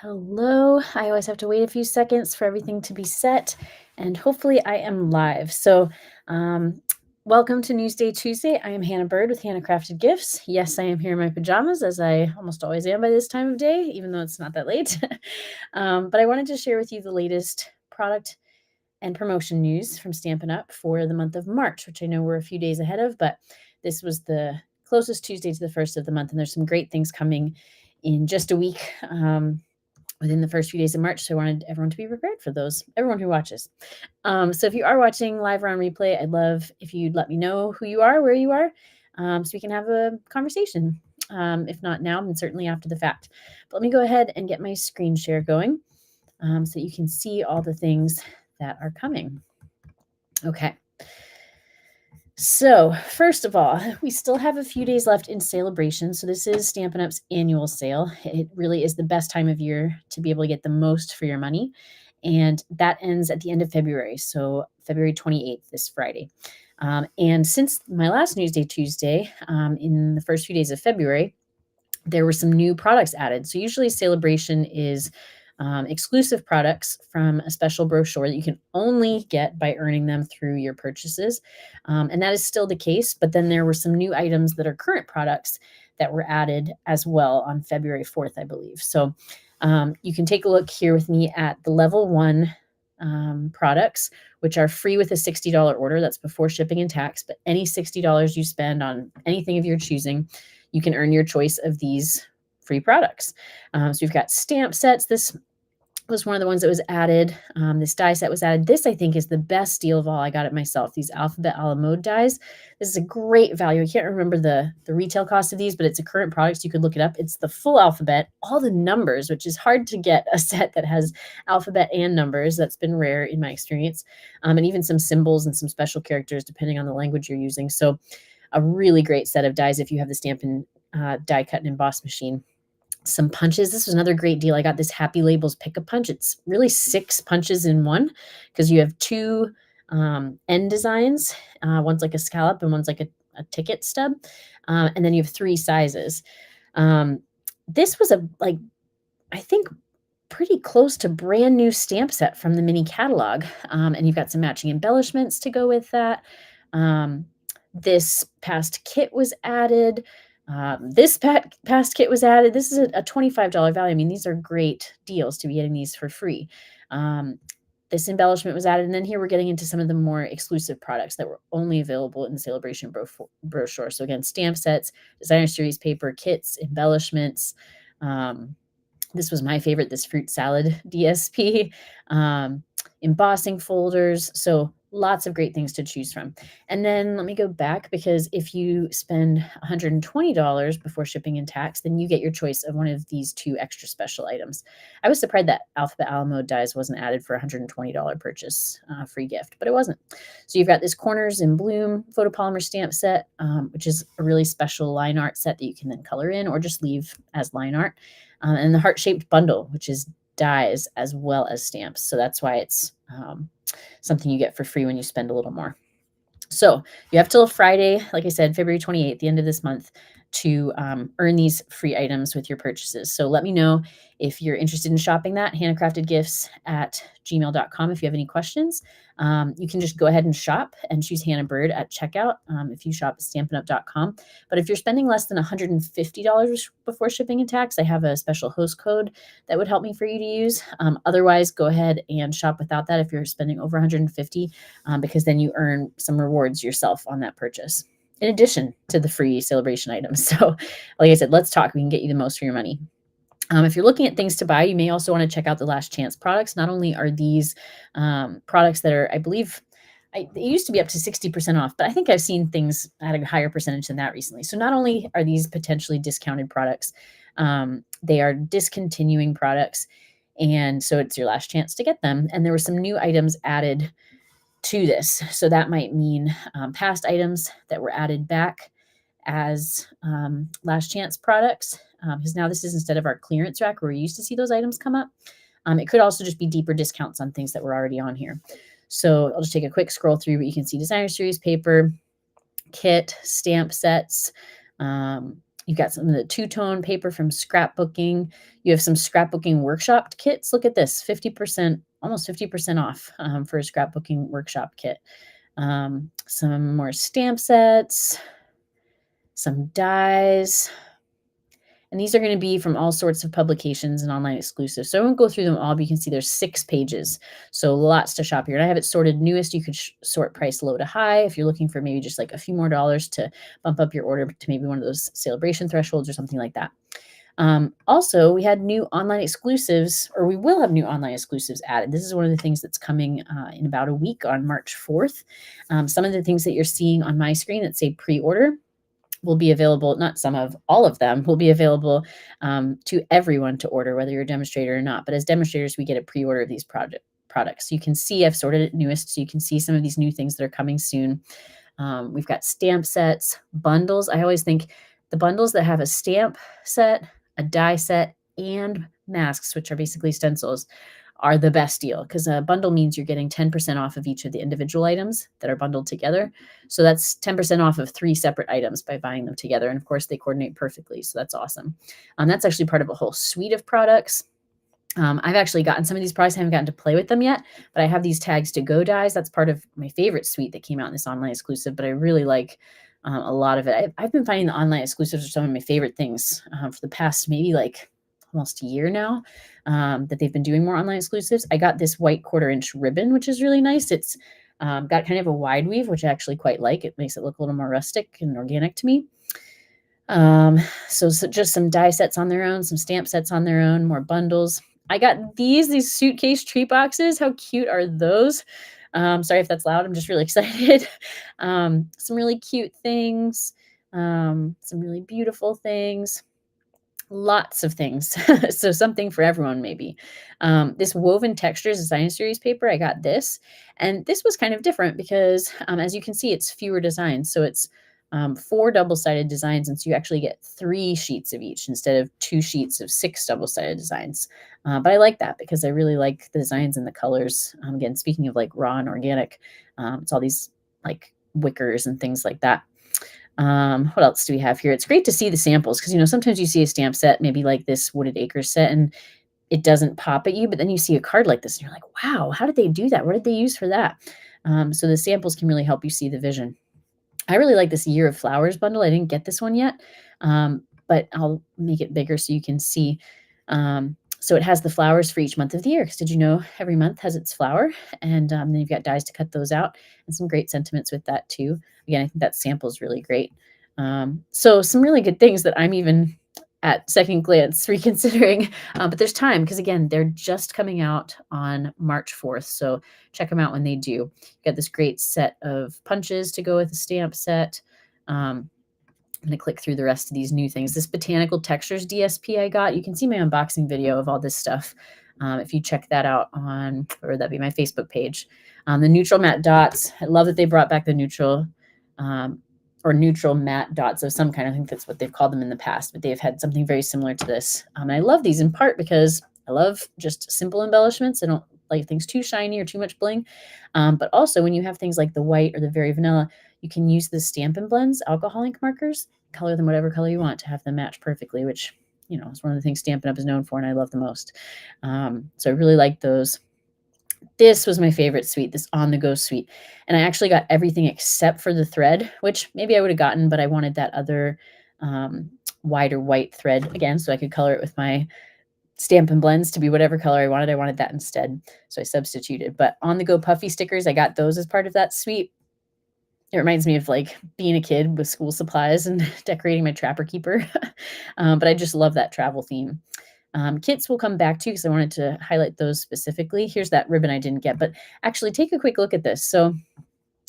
Hello. I always have to wait a few seconds for everything to be set, and hopefully I am live. Um, Welcome to Newsday Tuesday. I am Hannah Byrd with Hannah Crafted Gifts. Yes, I am here in my pajamas, as I almost always am by this time of day, even though it's not that late. But I wanted to share with you the latest product and promotion news from Stampin' Up! For the month of March, which I know we're a few days ahead of, but this was the closest Tuesday to the first of the month, and there's some great things coming in just a week. Within the first few days of March. So I wanted everyone to be prepared for those, everyone who watches. So if you are watching live or on replay, I'd love if you'd let me know who you are, where you are, so we can have a conversation. If not now, then certainly after the fact. But let me go ahead and get my screen share going so you can see all the things that are coming. Okay. So first of all, we still have a few days left in Sale-A-Bration. So this is Stampin' Up's annual sale. It really is the best time of year to be able to get the most for your money. And that ends at the end of February. So February 28th, this Friday. And since my last Newsday Tuesday, in the first few days of February, there were some new products added. So usually Sale-A-Bration is exclusive products from a special brochure that you can only get by earning them through your purchases. And that is still the case, but then there were some new items that are current products that were added as well on February 4th, I believe. So you can take a look here with me at the level 1 products, which are free with a $60 order. That's before shipping and tax, but any $60 you spend on anything of your choosing, you can earn your choice of these free products. So you've got stamp sets. This was one of the ones that was added. This die set was added. This, I think, is the best deal of all. I got it myself. These alphabet a la mode dies. This is a great value. I can't remember the retail cost of these, but it's a current product, so you could look it up. It's the full alphabet, all the numbers, which is hard to get a set that has alphabet and numbers. That's been rare in my experience. And even some symbols and some special characters, depending on the language you're using. So a really great set of dies if you have the Stampin' die cut and emboss machine. Some punches. This was another great deal. I got this Happy Labels pick a punch. It's really 6 punches in one because you have 2 end designs. One's like a scallop and one's like a ticket stub. And then you have 3 sizes. This was I think pretty close to brand new stamp set from the mini catalog. And you've got some matching embellishments to go with that. This past kit was added. This past kit was added. This is a $25 value. I mean, these are great deals to be getting these for free. This embellishment was added. And then here we're getting into some of the more exclusive products that were only available in the Sale-A-Bration brochure. So again, stamp sets, designer series paper, kits, embellishments. This was my favorite, this fruit salad DSP, embossing folders. So lots of great things to choose from. And then let me go back, because if you spend $120 before shipping and tax, then you get your choice of one of these 2 extra special items. I was surprised that Alphabet a la mode dies wasn't added for a $120 purchase free gift, but it wasn't. So you've got this Corners in Bloom photopolymer stamp set, which is a really special line art set that you can then color in or just leave as line art. And the heart-shaped bundle, which is dies as well as stamps. So that's why it's something you get for free when you spend a little more. So you have till Friday, like I said, February 28th, the end of this month, to earn these free items with your purchases. So let me know if you're interested in shopping that, hannahcraftedgifts@gmail.com. If you have any questions, you can just go ahead and shop and choose Hannah Byrd at checkout if you shop at stampinup.com. But if you're spending less than $150 before shipping and tax, I have a special host code that would help me for you to use. Otherwise, go ahead and shop without that if you're spending over $150, because then you earn some rewards yourself on that purchase, in addition to the free Sale-A-Bration items. So like I said, let's talk. We can get you the most for your money. If you're looking at things to buy, you may also want to check out the Last Chance products. Not only are these products that are, I believe, it used to be up to 60% off, but I think I've seen things at a higher percentage than that recently. So not only are these potentially discounted products, they are discontinuing products. And so it's your last chance to get them. And there were some new items added to this. So that might mean past items that were added back as last chance products, because now this is instead of our clearance rack where we used to see those items come up. It could also just be deeper discounts on things that were already on here. So I'll just take a quick scroll through, but you can see designer series paper, kit, stamp sets, You've got some of the two-tone paper from scrapbooking. You have some scrapbooking workshop kits. Look at this, 50%, almost 50% off for a scrapbooking workshop kit. Some more stamp sets, some dies. And these are going to be from all sorts of publications and online exclusives. So I won't go through them all, but you can see there's 6 pages. So lots to shop here. And I have it sorted newest. You could sort price low to high if you're looking for maybe just like a few more dollars to bump up your order to maybe one of those Sale-A-Bration thresholds or something like that. Also, we had new online exclusives, or we will have new online exclusives added. This is one of the things that's coming in about a week on March 4th. Some of the things that you're seeing on my screen that say pre-order will be available, not some of, all of them will be available to everyone to order, whether you're a demonstrator or not. But as demonstrators, we get a pre-order of these products. You can see I've sorted it newest, so you can see some of these new things that are coming soon. We've got stamp sets, bundles. I always think the bundles that have a stamp set, a die set, and masks, which are basically stencils, are the best deal, because a bundle means you're getting 10% off of each of the individual items that are bundled together. So that's 10% off of 3 separate items by buying them together. And of course, they coordinate perfectly. So that's awesome. That's actually part of a whole suite of products. I've actually gotten some of these products. I haven't gotten to play with them yet, but I have these tags to go dies. That's part of my favorite suite that came out in this online exclusive, but I really like a lot of it. I've been finding the online exclusives are some of my favorite things for the past maybe like almost a year now that they've been doing more online exclusives. I got this white 1/4-inch ribbon, which is really nice. It's got kind of a wide weave, which I actually quite like. It makes it look a little more rustic and organic to me. So just some die sets on their own, some stamp sets on their own, more bundles. I got these suitcase treat boxes. How cute are those? Sorry if that's loud. I'm just really excited. Some really cute things, some really beautiful things. Lots of things. So something for everyone, maybe. This Woven Textures Design Series paper, I got this. And this was kind of different because, as you can see, it's fewer designs. So it's 4 double-sided designs, and so you actually get 3 sheets of each instead of 2 sheets of 6 double-sided designs. But I like that because I really like the designs and the colors. Again, speaking of like raw and organic, it's all these like wickers and things like that. What else do we have here? It's great to see the samples because, sometimes you see a stamp set, maybe like this Wooded Acres set, and it doesn't pop at you, but then you see a card like this and you're like, wow, how did they do that? What did they use for that? So the samples can really help you see the vision. I really like this Year of Flowers bundle. I didn't get this one yet, but I'll make it bigger so you can see. So it has the flowers for each month of the year. Because did you know every month has its flower? And then you've got dies to cut those out and some great sentiments with that too. Again, I think that sample is really great. So some really good things that I'm even at second glance reconsidering, but there's time because again, they're just coming out on March 4th. So check them out when they do. You got this great set of punches to go with the stamp set. I'm going to click through the rest of these new things. This Botanical Textures DSP I got. You can see my unboxing video of all this stuff if you check that out on, or that'd be my Facebook page. The neutral matte dots. I love that they brought back the neutral or neutral matte dots of some kind. I think that's what they've called them in the past, but they've had something very similar to this. And I love these in part because I love just simple embellishments. I don't like things too shiny or too much bling. But also when you have things like the white or the very vanilla, you can use the Stampin' Blends alcohol ink markers, color them whatever color you want to have them match perfectly, which, is one of the things Stampin' Up! Is known for and I love the most. So I really like those. This was my favorite suite, this on-the-go suite. And I actually got everything except for the thread, which maybe I would have gotten, but I wanted that other wider white thread again, so I could color it with my Stampin' Blends to be whatever color I wanted. I wanted that instead, so I substituted. But on-the-go puffy stickers, I got those as part of that suite. It reminds me of like being a kid with school supplies and decorating my Trapper Keeper. But I just love that travel theme. Kits will come back to because I wanted to highlight those specifically. Here's that ribbon I didn't get, but actually take a quick look at this. So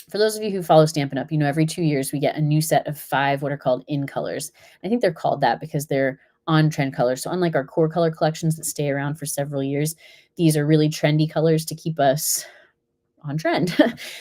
for those of you who follow Stampin' Up, every 2 years we get a new set of 5 what are called in colors. I think they're called that because they're on trend colors. So unlike our core color collections that stay around for several years, these are really trendy colors to keep us on trend.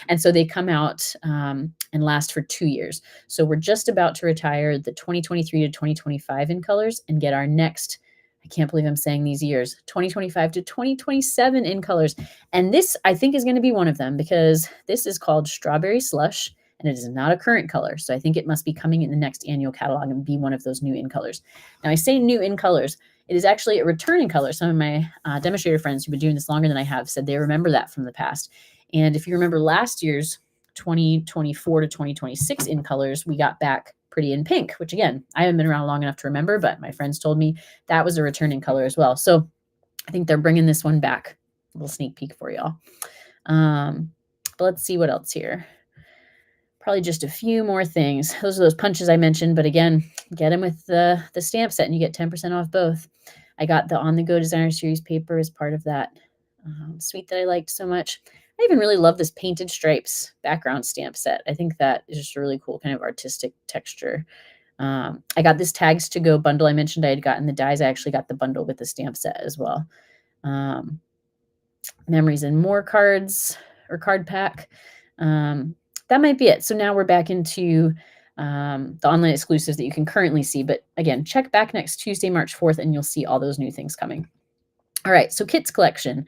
And so they come out and last for 2 years. So we're just about to retire the 2023 to 2025 in colors and get our next, I can't believe I'm saying these years, 2025 to 2027 in colors. And this, I think, is going to be one of them because this is called Strawberry Slush and it is not a current color. So I think it must be coming in the next annual catalog and be one of those new in colors. Now, I say new in colors. It is actually a returning color. Some of my demonstrator friends who've been doing this longer than I have said they remember that from the past. And if you remember last year's 2024 to 2026 in colors, we got back pretty in pink, which again, I haven't been around long enough to remember, but my friends told me that was a returning color as well. So I think they're bringing this one back. A little sneak peek for y'all. But let's see what else here. Probably just a few more things. Those are those punches I mentioned, but again, get them with the stamp set and you get 10% off both. I got the On the Go Designer Series paper as part of that suite that I liked so much. I even really love this painted stripes background stamp set. I think that is just a really cool kind of artistic texture. I got this Tags to Go bundle. I mentioned I had gotten the dies. I actually got the bundle with the stamp set as well. Memories and More cards or card pack. That might be it. So now we're back into the online exclusives that you can currently see. But again, check back next Tuesday, March 4th, and you'll see all those new things coming. All right, so kits collection.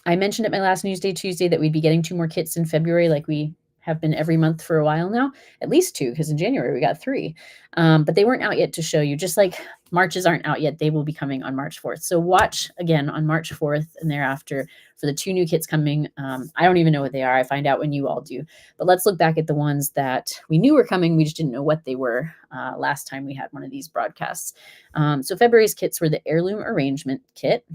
I mentioned at my last Newsday Tuesday that we'd be getting 2 more kits in February like we have been every month for a while now, at least 2, because in January we got 3. But they weren't out yet to show you, just like Marches aren't out yet. They will be coming on March 4th. So watch again on March 4th and thereafter for the 2 new kits coming. I don't even know what they are. I find out when you all do. But let's look back at the ones that we knew were coming. We just didn't know what they were last time we had one of these broadcasts. So February's kits were the Heirloom Arrangement Kit.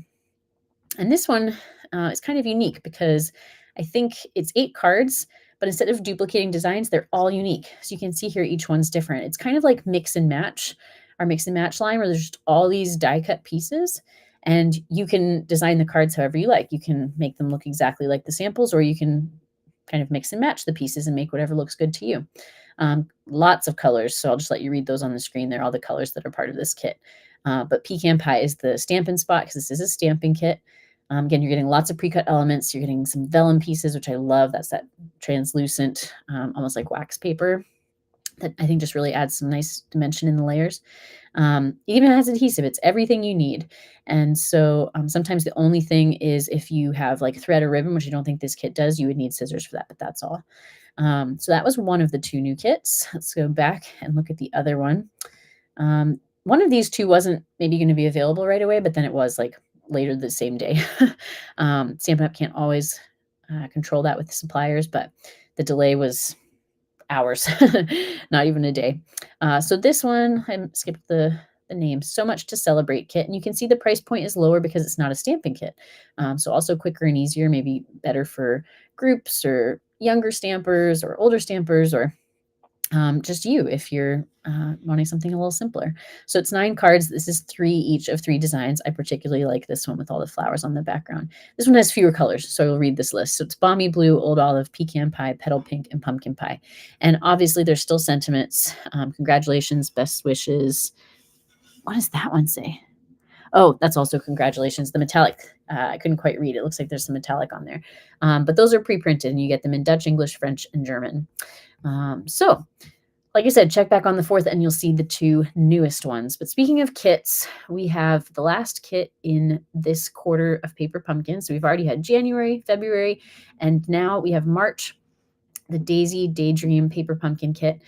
And this one is kind of unique because I think it's 8 cards, but instead of duplicating designs, they're all unique. So you can see here each one's different. It's kind of like mix and match, our mix and match line where there's just all these die cut pieces and you can design the cards however you like. You can make them look exactly like the samples, or you can kind of mix and match the pieces and make whatever looks good to you. Lots of colors, so I'll just let you read those on the screen. They're all the colors that are part of this kit. But Pecan Pie is the Stampin' Spot because this is a stamping kit. Again, you're getting lots of pre-cut elements. You're getting some vellum pieces, which I love. That's that translucent, almost like wax paper that I think just really adds some nice dimension in the layers. It even has adhesive. It's everything you need. And so sometimes the only thing is if you have like thread or ribbon, which I don't think this kit does, you would need scissors for that, but that's all. So that was one of the 2 new kits. Let's go back and look at the other one. One of these 2 wasn't maybe going to be available right away, but then it was like later the same day. Stampin' Up! Can't always control that with the suppliers, but the delay was hours, not even a day. So this one, I skipped the name, So Much to Celebrate kit, and you can see the price point is lower because it's not a stamping kit. So also quicker and easier, maybe better for groups or younger stampers or older stampers, or just you if you're wanting something a little simpler. So it's 9 cards. This is 3 each of 3 designs. I particularly like this one with all the flowers on the background. This one has fewer colors, so I'll read this list. So it's Balmy Blue, Old Olive, Pecan Pie, Petal Pink, and Pumpkin Pie. And obviously there's still sentiments. Congratulations, best wishes. What does that one say? Oh, that's also congratulations. The metallic, I couldn't quite read. It looks like there's some metallic on there. But those are pre-printed, and you get them in Dutch, English, French, and German. So like I said, check back on the 4th and you'll see the 2 newest ones. But speaking of kits, we have the last kit in this quarter of Paper Pumpkin. So we've already had January, February, and now we have March, the Daisy Daydream Paper Pumpkin Kit.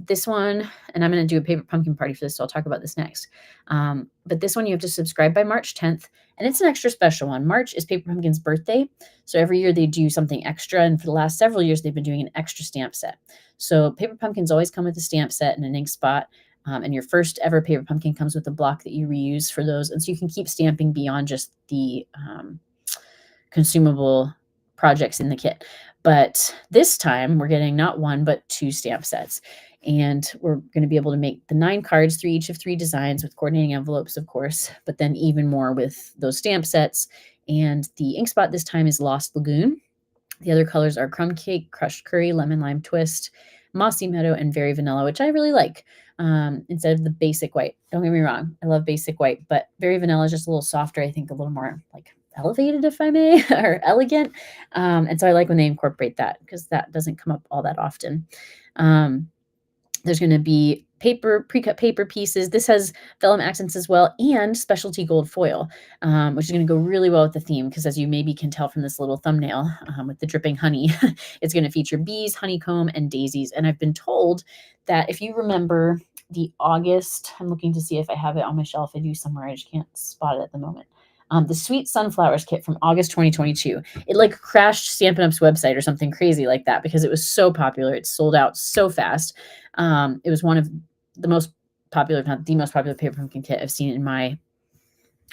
This one, and I'm going to do a paper pumpkin party for this, so I'll talk about this next. But this one you have to subscribe by March 10th, and it's an extra special one. March is Paper Pumpkin's birthday, so every year they do something extra, and for the last several years they've been doing an extra stamp set. So Paper Pumpkins always come with a stamp set and an ink spot, and your first ever Paper Pumpkin comes with a block that you reuse for those, and so you can keep stamping beyond just the consumable projects in the kit. But this time we're getting not 1, but 2 stamp sets. And we're going to be able to make the 9 cards, 3 each of 3 designs with coordinating envelopes, of course, but then even more with those stamp sets. And the ink spot this time is Lost Lagoon. The other colors are Crumb Cake, Crushed Curry, Lemon Lime Twist, Mossy Meadow, and Very Vanilla, which I really like instead of the basic white. Don't get me wrong. I love basic white, but Very Vanilla is just a little softer. I think a little more like elevated, if I may, or elegant. And so I like when they incorporate that because that doesn't come up all that often. There's going to be paper, pre-cut paper pieces. This has vellum accents as well, and specialty gold foil, which is going to go really well with the theme because, as you maybe can tell from this little thumbnail with the dripping honey, it's going to feature bees, honeycomb, and daisies. And I've been told that if you remember the August, I'm looking to see if I have it on my shelf. I do somewhere. I just can't spot it at the moment. The Sweet Sunflowers kit from August 2022. It like crashed Stampin' Up's website or something crazy like that because it was so popular. It sold out so fast. It was one of the most popular, if not the most popular paper pumpkin kit I've seen in my,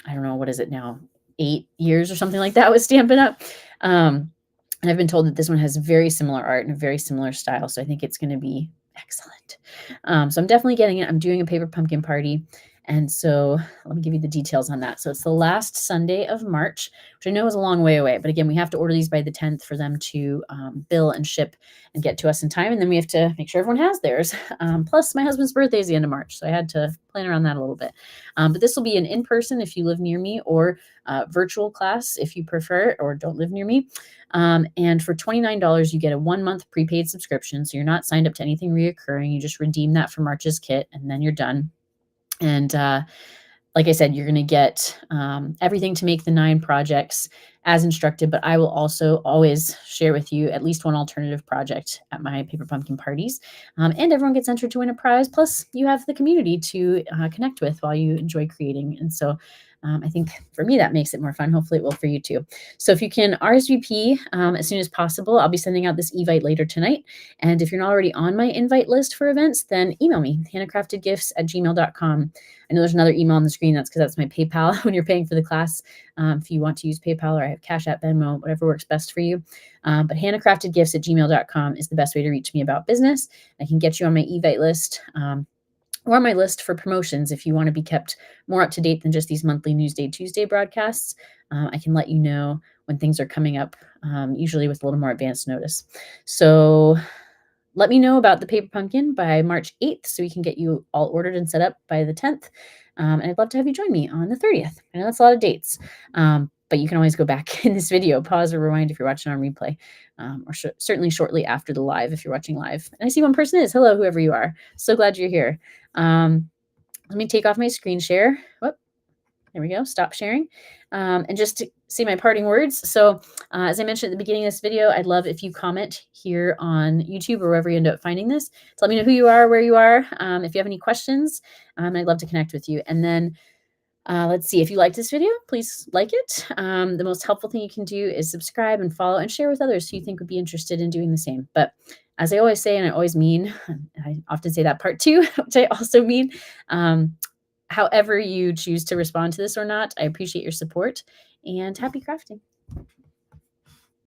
I don't know, what is it now, 8 years or something like that with Stampin' Up. And I've been told that this one has very similar art and a very similar style. So I think it's going to be excellent. So I'm definitely getting it. I'm doing a paper pumpkin party. And so let me give you the details on that. So it's the last Sunday of March, which I know is a long way away. But again, we have to order these by the 10th for them to bill and ship and get to us in time. And then we have to make sure everyone has theirs. Plus, my husband's birthday is the end of March. So I had to plan around that a little bit. But this will be an in-person if you live near me, or virtual class if you prefer or don't live near me. And for $29, you get a 1-month prepaid subscription. So you're not signed up to anything reoccurring. You just redeem that for March's kit and then you're done. And like I said, you're going to get everything to make the 9 projects as instructed, but I will also always share with you at least one alternative project at my paper pumpkin parties. And everyone gets entered to win a prize. Plus, you have the community to connect with while you enjoy creating. And so I think for me, that makes it more fun. Hopefully it will for you too. So if you can RSVP as soon as possible, I'll be sending out this evite later tonight. And if you're not already on my invite list for events, then email me, hannahcraftedgifts@gmail.com. I know there's another email on the screen. That's because that's my PayPal when you're paying for the class. If you want to use PayPal, or I have Cash App, Venmo, whatever works best for you. But hannahcraftedgifts@gmail.com is the best way to reach me about business. I can get you on my evite list. Or on my list for promotions if you want to be kept more up to date than just these monthly Newsday Tuesday broadcasts. I can let you know when things are coming up, usually with a little more advanced notice. So let me know about the paper pumpkin by March 8th so we can get you all ordered and set up by the 10th. And I'd love to have you join me on the 30th. I know that's a lot of dates. But you can always go back in this video, pause or rewind if you're watching on replay, or certainly shortly after the live if you're watching live. And I see one person is. Hello, whoever you are. So glad you're here. Let me take off my screen share. Whoop. There we go. Stop sharing. And just to say my parting words. So as I mentioned at the beginning of this video, I'd love if you comment here on YouTube or wherever you end up finding this to let me know who you are, where you are, if you have any questions. I'd love to connect with you. And then let's see, if you liked this video, please like it. The most helpful thing you can do is subscribe and follow and share with others who you think would be interested in doing the same. But as I always say, and I always mean, I often say that part 2, which I also mean, however you choose to respond to this or not, I appreciate your support and happy crafting.